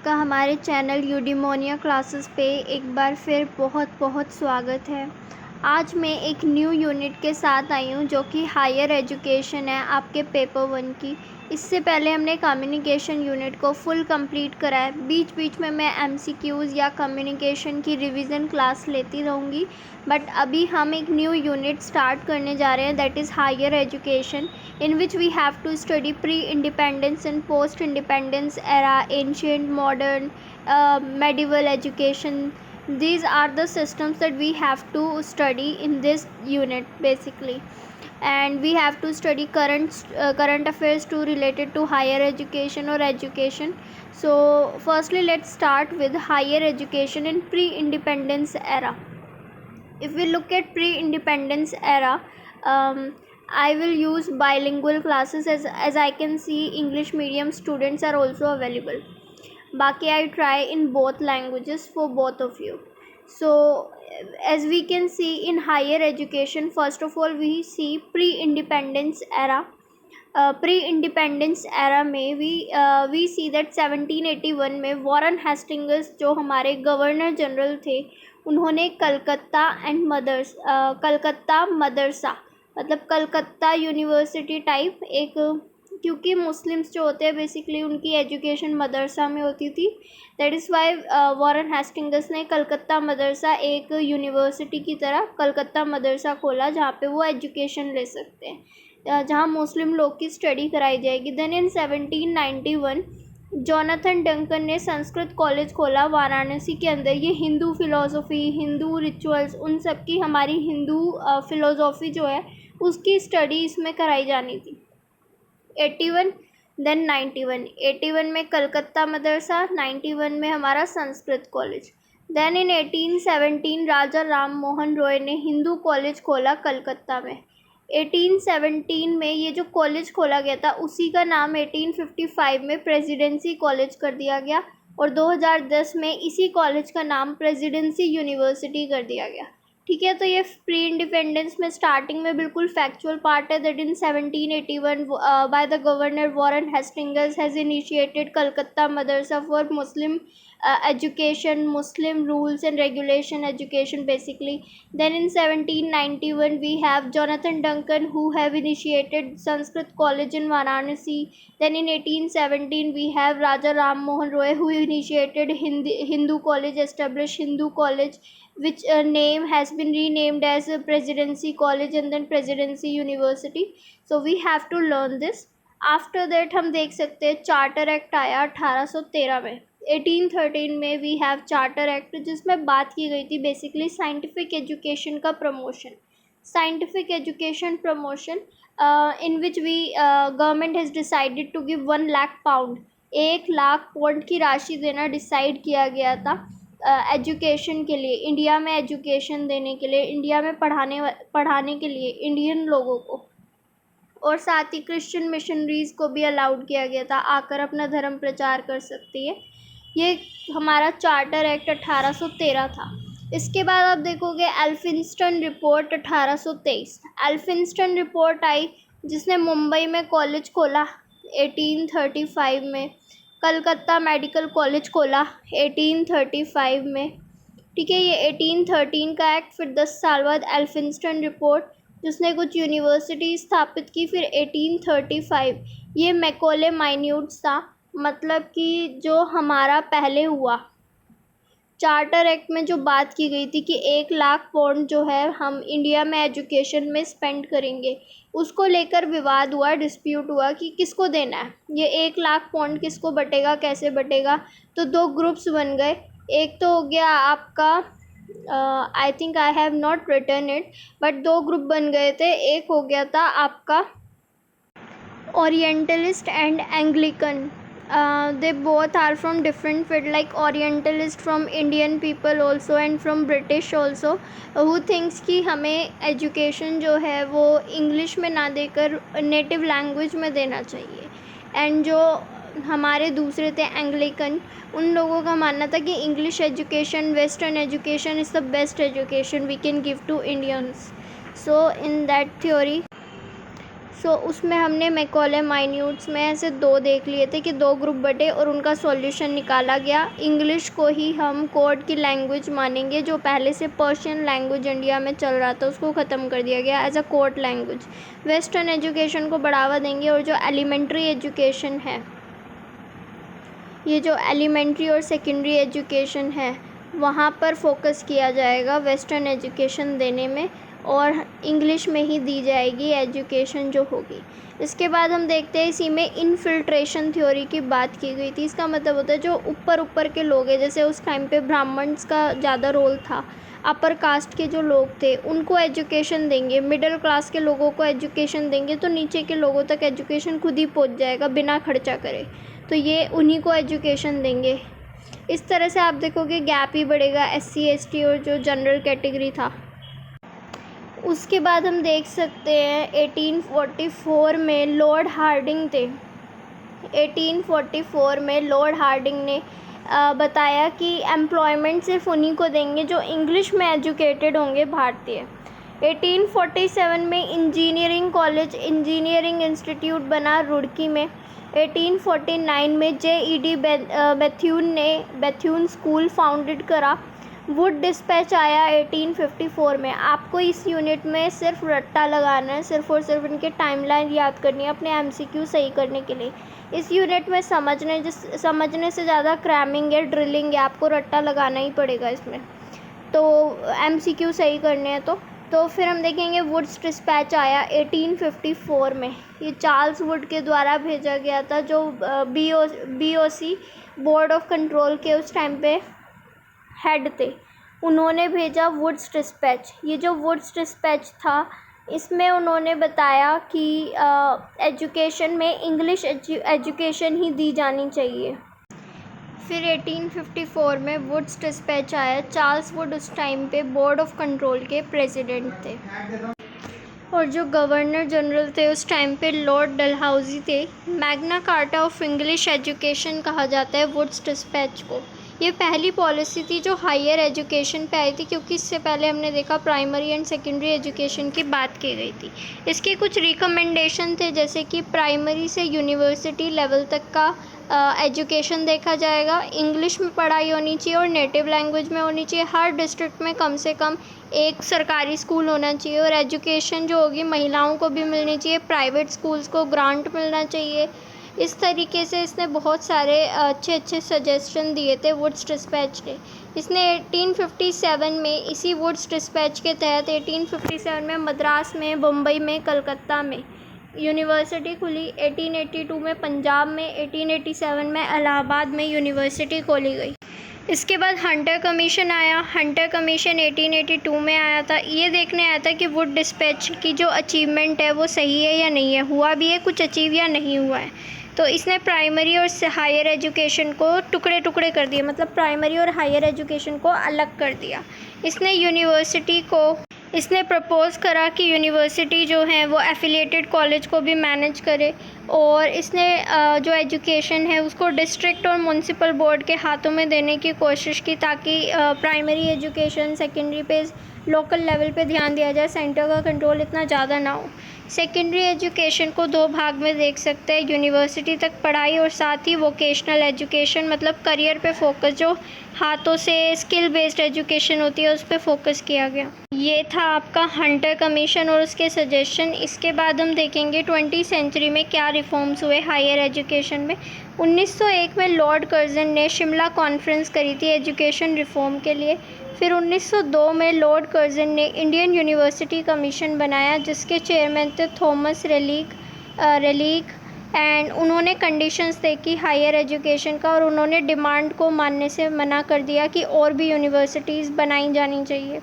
आपका हमारे channel eudaimonia classes पे एक बार फिर बहुत बहुत स्वागत है। आज मैं एक न्यू यूनिट के साथ आई हूँ जो कि हायर एजुकेशन है आपके पेपर 1 की। इससे पहले हमने कम्युनिकेशन यूनिट को फुल कंप्लीट करा है। बीच बीच में मैं एमसीक्यूज़ या कम्युनिकेशन की रिवीजन क्लास लेती रहूँगी, बट अभी हम एक न्यू यूनिट स्टार्ट करने जा रहे हैं, that is higher education, in which we have to study pre-independence and post-independence era, ancient, modern, medieval education. These are the systems that we have to study in this unit basically, and we have to study current affairs too related to higher education or education. So firstly, let's start with higher education in pre-independence era. If we look at pre-independence era, I will use bilingual classes as I can see English medium students are also available. Baki I try in both languages for both of you. So as we can see in higher education, first of all we see pre-independence era. Pre-independence era में we see that 1781 में Warren Hastings जो हमारे governor general थे, उन्होंने कलकत्ता मदरसा मतलब Calcutta university type एक, क्योंकि Muslims जो होते हैं बेसिकली उनकी एजुकेशन मदरसा में होती थी, that is why Warren Hastings ने कलकत्ता मदरसा एक यूनिवर्सिटी की तरह कलकत्ता मदरसा खोला जहाँ पे वो एजुकेशन ले सकते हैं, जहाँ मुस्लिम लोग की स्टडी कराई जाएगी। देन इन 1791 जोनाथन डंकन ने संस्कृत कॉलेज खोला वाराणसी के अंदर। ये हिंदू फिलोसफी, हिंदू रिचुअल्स, उन सब की हमारी हिंदू फिलोसफी जो है उसकी स्टडी इसमें कराई जानी थी। 81 देन 91, 81 में कलकत्ता मदरसा, 91 में हमारा संस्कृत कॉलेज। देन इन 1817 राजा राम मोहन रॉय ने हिंदू कॉलेज खोला कलकत्ता में। 1817 में ये जो कॉलेज खोला गया था उसी का नाम 1855 में प्रेसिडेंसी कॉलेज कर दिया गया, और 2010 में इसी कॉलेज का नाम प्रेसिडेंसी यूनिवर्सिटी कर दिया गया। ठीक है, तो ये प्री इंडिपेंडेंस में स्टार्टिंग में बिल्कुल फैक्चुअल पार्ट है that in 1781 by the governor Warren Hastings has initiated Calcutta Madrasa for Muslim education, Muslim rules and regulation education basically. Then in 1791 we have Jonathan Duncan who have initiated Sanskrit College in Varanasi. Then in 1817 we have Raja Ram Mohan Roy who initiated Hindu College, established Hindu College, which name has been renamed as Presidency College and then Presidency University. So we have to learn this. After that हम देख सकते हैं charter act आया 1813 में। 1813 में we have charter act जिसमें बात की गई थी बेसिकली साइंटिफिक एजुकेशन का promotion, scientific education promotion in which we government has decided to give 1 lakh pound, 1 lakh pound की राशि देना डिसाइड किया गया था एजुकेशन के लिए, इंडिया में एजुकेशन देने के लिए, इंडिया में पढ़ाने के लिए इंडियन लोगों को, और साथ ही क्रिश्चियन मिशनरीज़ को भी अलाउड किया गया था आकर अपना धर्म प्रचार कर सकती है। ये हमारा चार्टर एक्ट 1813 था। इसके बाद आप देखोगे एल्फिंस्टन रिपोर्ट 1823। एल्फिंस्टन रिपोर्ट आई जिसने मुंबई में कॉलेज खोला 1835 में, कलकत्ता मेडिकल कॉलेज खोला 1835 में। ठीक है, ये 1813 का एक्ट, फिर 10 साल बाद एल्फिंस्टन रिपोर्ट जिसने कुछ यूनिवर्सिटी स्थापित की, फिर 1835 ये मैकॉले माइन्यूट्स था, मतलब कि जो हमारा पहले हुआ चार्टर एक्ट में जो बात की गई थी कि 1 लाख पाउंड जो है हम इंडिया में एजुकेशन में स्पेंड करेंगे, उसको लेकर विवाद हुआ, डिस्प्यूट हुआ कि किसको देना है, ये 1 लाख पाउंड किसको बटेगा, कैसे बटेगा। तो 2 ग्रुप्स बन गए। एक तो हो गया आपका I think I have not written it, but 2 group बन गए थे। एक हो गया था आपका orientalist and Anglican. They both are from different field, like Orientalist from Indian people also and from British also, who thinks कि हमें एजुकेशन जो है वो इंग्लिश में ना देकर नेटिव लैंग्वेज में देना चाहिए। एंड जो हमारे दूसरे थे एंग्लिकन, उन लोगों का मानना था कि English education, western education is the best education we can give to Indians. So in that theory उसमें हमने मैकॉले माइन्यूट्स में ऐसे 2 देख लिए थे कि 2 ग्रुप बटे और उनका सॉल्यूशन निकाला गया। इंग्लिश को ही हम कोर्ट की लैंग्वेज मानेंगे, जो पहले से पर्शियन लैंग्वेज इंडिया में चल रहा था उसको ख़त्म कर दिया गया as a court language. Western education को बढ़ावा देंगे और जो एलिमेंट्री एजुकेशन है, ये जो एलिमेंट्री और सेकेंडरी एजुकेशन है वहाँ पर फोकस किया जाएगा वेस्टर्न एजुकेशन देने में, और इंग्लिश में ही दी जाएगी एजुकेशन जो होगी। इसके बाद हम देखते हैं इसी में इनफिल्ट्रेशन थ्योरी की बात की गई थी। इसका मतलब होता है जो ऊपर के लोग हैं, जैसे उस टाइम पे ब्राह्मण्स का ज़्यादा रोल था, अपर कास्ट के जो लोग थे उनको एजुकेशन देंगे, मिडिल क्लास के लोगों को एजुकेशन देंगे तो नीचे के लोगों तक एजुकेशन खुद ही पहुंच जाएगा बिना खर्चा करे, तो ये उन्हीं को एजुकेशन देंगे। इस तरह से आप देखोगे गैप ही बढ़ेगा SC ST और जो जनरल कैटेगरी था। उसके बाद हम देख सकते हैं 1844 में लॉर्ड हार्डिंग थे। 1844 में लॉर्ड हार्डिंग ने बताया कि एम्प्लॉयमेंट सिर्फ उन्हीं को देंगे जो इंग्लिश में एजुकेटेड होंगे भारतीय। 1847 में इंजीनियरिंग कॉलेज, इंजीनियरिंग इंस्टीट्यूट बना रुड़की में। 1849 में JED बेथ्यून ने बेथ्यून स्कूल फाउंडेड करा। वुड डिस्पैच आया 1854 में। आपको इस यूनिट में सिर्फ रट्टा लगाना है, सिर्फ और सिर्फ इनके टाइमलाइन याद करनी है अपने MCQ सही करने के लिए। इस यूनिट में समझने से ज़्यादा क्रैमिंग है, ड्रिलिंग है, आपको रट्टा लगाना ही पड़ेगा इसमें, तो MCQ सही करने हैं तो फिर हम देखेंगे वुड्स डिस्पैच आया 1854 में। ये चार्ल्स वुड के द्वारा भेजा गया था, जो BOC बोर्ड ऑफ कंट्रोल के उस टाइम पे हेड थे, उन्होंने भेजा वुड्स डिस्पैच। ये जो वुड्स डिस्पैच था इसमें उन्होंने बताया कि एजुकेशन में इंग्लिश एजुकेशन ही दी जानी चाहिए। फिर 1854 में वुड्स डिस्पैच आया। चार्ल्स वुड उस टाइम पे बोर्ड ऑफ कंट्रोल के प्रेसिडेंट थे, और जो गवर्नर जनरल थे उस टाइम पे लॉर्ड डलहौजी थे। Magna carta of English education कहा जाता है वुड्स डिस्पैच को। ये पहली पॉलिसी थी जो हायर एजुकेशन पे आई थी, क्योंकि इससे पहले हमने देखा प्राइमरी एंड सेकेंडरी एजुकेशन की बात की गई थी। इसके कुछ रिकमेंडेशन थे, जैसे कि प्राइमरी से यूनिवर्सिटी लेवल तक का एजुकेशन देखा जाएगा, इंग्लिश में पढ़ाई होनी चाहिए और नेटिव लैंग्वेज में होनी चाहिए, हर डिस्ट्रिक्ट में कम से कम एक सरकारी स्कूल होना चाहिए, और एजुकेशन जो होगी महिलाओं को भी मिलनी चाहिए, प्राइवेट स्कूल्स को ग्रांट मिलना चाहिए। इस तरीके से इसने बहुत सारे अच्छे सजेशन दिए थे वुड्स डिस्पैच ने। इसने 1857 में इसी वुड्स डिस्पैच के तहत 1857 में मद्रास में, बम्बई में, कलकत्ता में यूनिवर्सिटी खुली। 1882 में पंजाब में, 1887 में इलाहाबाद में यूनिवर्सिटी खोली गई। इसके बाद हंटर कमीशन आया। हंटर कमीशन 1882 में आया था। ये देखने आया था कि वुड डिस्पैच की जो अचीवमेंट है वो सही है या नहीं है, हुआ भी है कुछ अचीव या नहीं हुआ है। तो इसने प्राइमरी और हायर एजुकेशन को टुकड़े टुकड़े कर दिए, मतलब प्राइमरी और हायर एजुकेशन को अलग कर दिया। इसने प्रपोज़ करा कि यूनिवर्सिटी जो है वो एफिलिएटेड कॉलेज को भी मैनेज करे, और इसने जो एजुकेशन है उसको डिस्ट्रिक्ट और म्यूनसिपल बोर्ड के हाथों में देने की कोशिश की, ताकि प्राइमरी एजुकेशन सेकेंडरी पे लोकल लेवल पे ध्यान दिया जाए, सेंटर का कंट्रोल इतना ज़्यादा ना हो। सेकेंडरी एजुकेशन को 2 भाग में देख सकते हैं, यूनिवर्सिटी तक पढ़ाई और साथ ही वोकेशनल एजुकेशन, मतलब करियर पे फोकस, जो हाथों से स्किल बेस्ड एजुकेशन होती है उस पर फोकस किया गया। ये था आपका हंटर कमीशन और उसके सजेशन। इसके बाद हम देखेंगे 20वीं सेंचुरी में क्या रिफॉर्म्स हुए हायर एजुकेशन में। 1901 में लॉर्ड कर्जन ने शिमला कॉन्फ्रेंस करी थी एजुकेशन रिफॉर्म के लिए। फिर 1902 में लॉर्ड कर्जन ने इंडियन यूनिवर्सिटी कमीशन बनाया, जिसके चेयरमैन थे थॉमस रेलिक एंड उन्होंने कंडीशंस देखी हायर एजुकेशन का, और उन्होंने डिमांड को मानने से मना कर दिया कि और भी यूनिवर्सिटीज़ बनाई जानी चाहिए।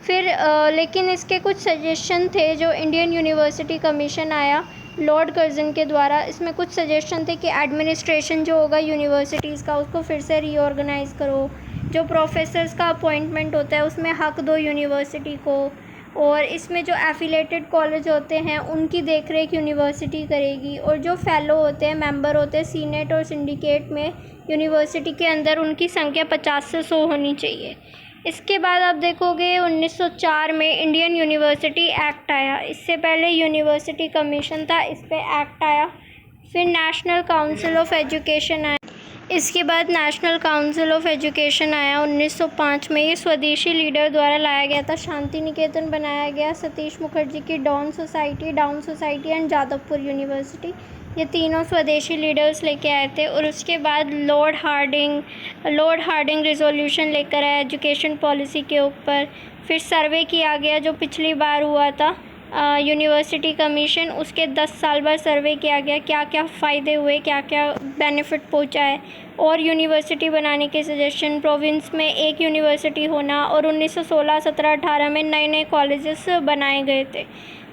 फिर लेकिन इसके कुछ सजेशन थे, जो इंडियन यूनिवर्सिटी कमीशन आया लॉर्ड कर्जन के द्वारा। इसमें कुछ सजेशन थे कि एडमिनिस्ट्रेशन जो होगा यूनिवर्सिटीज़ का उसको फिर से रीऑर्गेनाइज़ करो, जो प्रोफेसर्स का अपॉइंटमेंट होता है उसमें हक दो यूनिवर्सिटी को, और इसमें जो एफिलेटेड कॉलेज होते हैं उनकी देखरेख यूनिवर्सिटी करेगी, और जो फेलो होते हैं, मेंबर होते हैं सीनेट और सिंडिकेट में यूनिवर्सिटी के अंदर, उनकी संख्या 50 से 100 होनी चाहिए। इसके बाद आप देखोगे 1904 में इंडियन यूनिवर्सिटी एक्ट आया। इससे पहले यूनिवर्सिटी कमीशन था, इस पे एक्ट आया। फिर नेशनल काउंसिल ऑफ एजुकेशन आया। इसके बाद नेशनल काउंसिल ऑफ एजुकेशन आया 1905 में। ये स्वदेशी लीडर द्वारा लाया गया था। शांति निकेतन बनाया गया। सतीश मुखर्जी की down society and Jadavpur university, ये तीनों स्वदेशी लीडर्स लेके आए थे। और उसके बाद लॉर्ड हार्डिंग रिजोल्यूशन लेकर आया एजुकेशन पॉलिसी के ऊपर। फिर सर्वे किया गया जो पिछली बार हुआ था यूनिवर्सिटी कमीशन, उसके 10 साल बाद सर्वे किया गया क्या क्या फ़ायदे हुए, क्या क्या बेनिफिट पहुंचा है। और यूनिवर्सिटी बनाने के सजेशन, प्रोविंस में एक यूनिवर्सिटी होना, और 1916, 17, 18 में नए नए कॉलेजेस बनाए गए थे।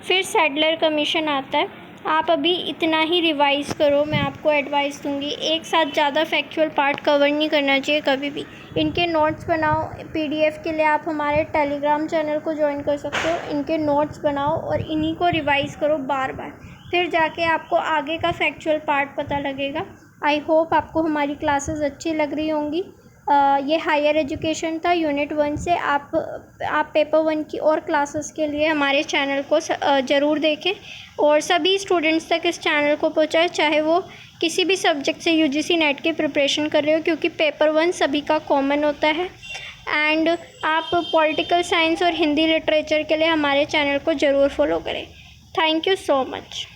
फिर सैडलर कमीशन आता है। आप अभी इतना ही रिवाइज़ करो, मैं आपको एडवाइस दूंगी। एक साथ ज़्यादा फैक्चुअल पार्ट कवर नहीं करना चाहिए कभी भी। इनके नोट्स बनाओ। पीडीएफ के लिए आप हमारे टेलीग्राम चैनल को ज्वाइन कर सकते हो। इनके नोट्स बनाओ और इन्हीं को रिवाइज़ करो बार बार, फिर जाके आपको आगे का फैक्चुअल पार्ट पता लगेगा। आई होप आपको हमारी क्लासेस अच्छी लग रही होंगी। ये हायर एजुकेशन था यूनिट 1 से। आप पेपर 1 की और क्लासेस के लिए हमारे चैनल को ज़रूर देखें और सभी स्टूडेंट्स तक इस चैनल को पहुंचाएं, चाहे वो किसी भी सब्जेक्ट से यूजीसी नेट की प्रिपरेशन कर रहे हो, क्योंकि पेपर 1 सभी का कॉमन होता है। एंड आप पॉलिटिकल साइंस और हिंदी लिटरेचर के लिए हमारे चैनल को ज़रूर फॉलो करें। Thank you so much.